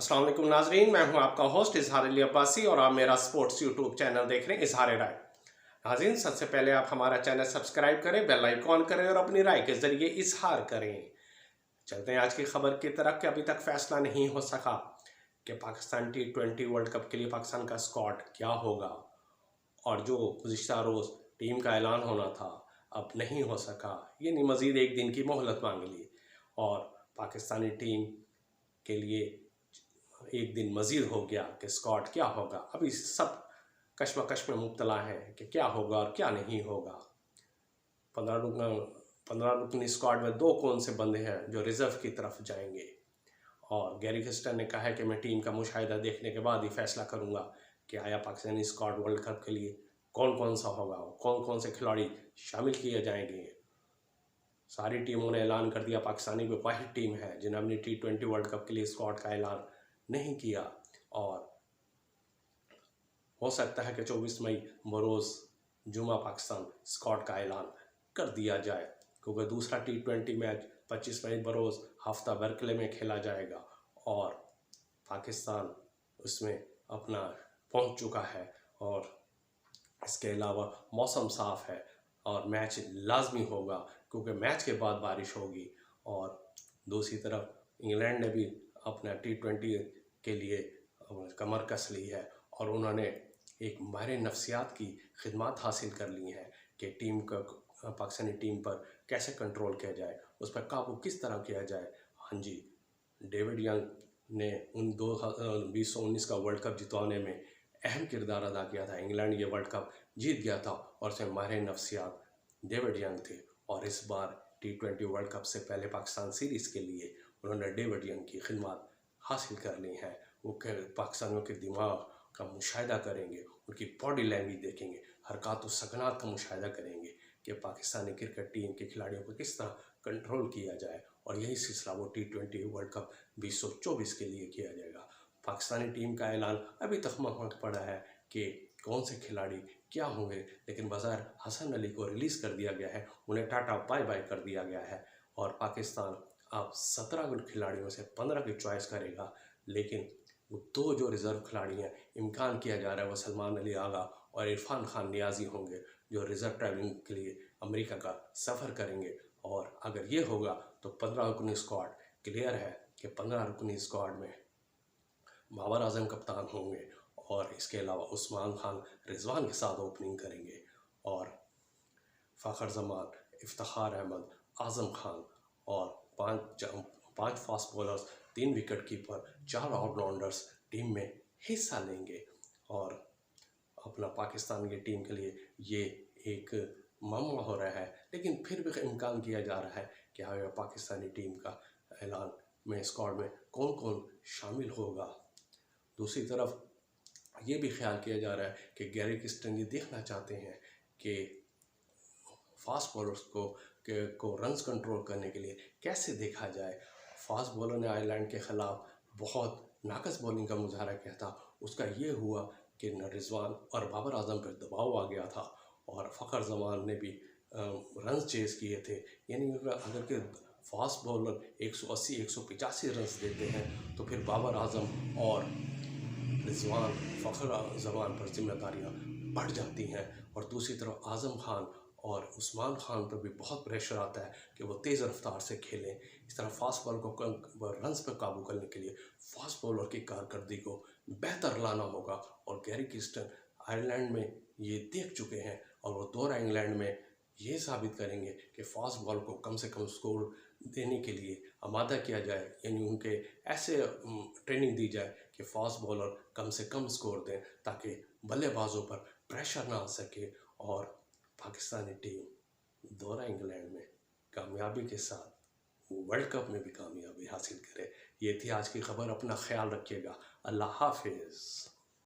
अस्सलाम वालेकुम नाजरीन, मैं हूं आपका होस्ट इजहार अली अब्बासी और आप मेरा स्पोर्ट्स यूट्यूब चैनल देख रहे हैं इजहार राय। नाजरीन, सबसे पहले आप हमारा चैनल सब्सक्राइब करें, बेल आइकॉन करें और अपनी राय के जरिए इजहार करें। चलते हैं आज की खबर की तरफ कि अभी तक फैसला नहीं हो सका कि पाकिस्तान T20 वर्ल्ड कप के लिए पाकिस्तान का स्क्वाड क्या होगा, और जो गुज़िश्ता रोज़ टीम का ऐलान होना था अब नहीं हो सका, यानी मज़ीद एक दिन की मोहलत मांग ली और पाकिस्तानी टीम के लिए एक दिन मज़ीद हो गया कि स्क्वाड क्या होगा। अभी सब कश्मकश में मुब्तला हैं कि क्या होगा और क्या नहीं होगा। 15 रुकनी स्क्वाड में 2 कौन से बंदे हैं जो रिज़र्व की तरफ जाएंगे, और गैरी क्रिस्टन ने कहा है कि मैं टीम का मुशाहिदा देखने के बाद ही फैसला करूंगा कि आया पाकिस्तानी स्क्वाड वर्ल्ड कप के लिए कौन कौन सा होगा, कौन कौन से खिलाड़ी शामिल किए जाएंगे। सारी टीमों ने ऐलान कर दिया, पाकिस्तानी कोई वाहिद टीम है जिन्होंने अपनी T20 वर्ल्ड कप के लिए स्क्वाड का ऐलान नहीं किया, और हो सकता है कि 24 मई बरोज़ जुमा पाकिस्तान स्क्वाड का ऐलान कर दिया जाए, क्योंकि दूसरा T20 मैच 25 मई बरोज़ हफ्ता बर्कले में खेला जाएगा और पाकिस्तान उसमें अपना पहुंच चुका है। और इसके अलावा मौसम साफ़ है और मैच लाजमी होगा, क्योंकि मैच के बाद बारिश होगी। और दूसरी तरफ इंग्लैंड ने भी अपना T20 के लिए कमर कस ली है और उन्होंने एक माहिर नफ्सियात की खिदमत हासिल कर ली हैं कि टीम का पाकिस्तानी टीम पर कैसे कंट्रोल किया जाए, उस पर काबू किस तरह किया जाए। हाँ जी, डेविड यंग ने उन 2019 का वर्ल्ड कप जितवाने में अहम किरदार अदा किया था। इंग्लैंड ये वर्ल्ड कप जीत गया था और उसमें माहिर नफ्सियात डेविड यंग थे, और इस बार T20 वर्ल्ड कप से पहले पाकिस्तान सीरीज़ के लिए उन्होंने डेविड यंग की खिदमत हासिल कर ली है। वो पाकिस्तानियों के दिमाग का मुशाहिदा करेंगे, उनकी बॉडी लैंग्वेज देखेंगे, हरकत और सकनात का मुशाहिदा करेंगे कि पाकिस्तानी क्रिकेट टीम के खिलाड़ियों को किस तरह कंट्रोल किया जाए, और यही सिलसिला वो T20 वर्ल्ड कप 2024 के लिए किया जाएगा। पाकिस्तानी टीम का ऐलान अभी तक महंगा पड़ा है कि कौन से खिलाड़ी क्या होंगे, लेकिन बाज़ार हसन अली को रिलीज़ कर दिया गया है, उन्हें टाटा बाय बाय कर दिया गया है, और पाकिस्तान अब 17 खिलाड़ियों से 15 की चॉइस करेगा। लेकिन वो 2 जो रिज़र्व खिलाड़ी हैं, इम्कान किया जा रहा है वो सलमान अली आगा और इरफान खान नियाज़ी होंगे, जो रिज़र्व ट्रैवलिंग के लिए अमेरिका का सफ़र करेंगे। और अगर ये होगा तो 15 रुकनी स्क्वाड क्लियर है कि 15 रुकनी स्क्वाड में बाबर आजम कप्तान होंगे, और इसके अलावा उस्मान खान रिजवान के साथ ओपनिंग करेंगे, और फ़खर जमान, इफ्तिखार अहमद, आज़म खान और 5 fast bowlers, 3 wicket keeper, 4 allrounders team में हिस्सा लेंगे। और अपना पाकिस्तान की टीम के लिए ये एक मामला हो रहा है, लेकिन फिर भी इम्कान किया जा रहा है कि आगे पाकिस्तानी टीम का ऐलान में स्क्वाड में कौन कौन शामिल होगा। दूसरी तरफ ये भी ख्याल किया जा रहा है कि गैरी क्रिस्टन ये देखना चाहते हैं कि फास्ट बॉलर्स को रन्स कंट्रोल करने के लिए कैसे देखा जाए। फास्ट बॉलर ने आयरलैंड के ख़िलाफ़ बहुत नाकस बॉलिंग का मुजाहरा किया था, उसका ये हुआ कि रिजवान और बाबर आजम पर दबाव आ गया था, और फ़खर जमान ने भी रन्स चेज़ किए थे। यानी अगर के फास्ट बॉलर 180-185 रन्स देते हैं तो फिर बाबर आजम और रिजवान फ़खर जमान पर जिम्मेदारियाँ बढ़ जाती हैं। और दूसरी तरफ आज़म खान और उस्मान खान पर भी बहुत प्रेशर आता है कि वो तेज़ रफ्तार से खेलें। इस तरह फास्ट बॉलर को रन्स पर काबू करने के लिए फास्ट बॉलर की कारकर्दगी को बेहतर लाना होगा, और गैरी क्रिस्टन आयरलैंड में ये देख चुके हैं, और वो दौरा इंग्लैंड में ये साबित करेंगे कि फास्ट बॉल को कम से कम स्कोर देने के लिए आमादा किया जाए, यानी उनके ऐसे ट्रेनिंग दी जाए कि फास्ट बॉलर कम से कम स्कोर दें, ताकि बल्लेबाजों पर प्रेशर ना आ सके और पाकिस्तानी टीम दौरा इंग्लैंड में कामयाबी के साथ वर्ल्ड कप में भी कामयाबी हासिल करे। ये थी आज की खबर। अपना ख्याल रखिएगा। अल्लाह हाफिज़।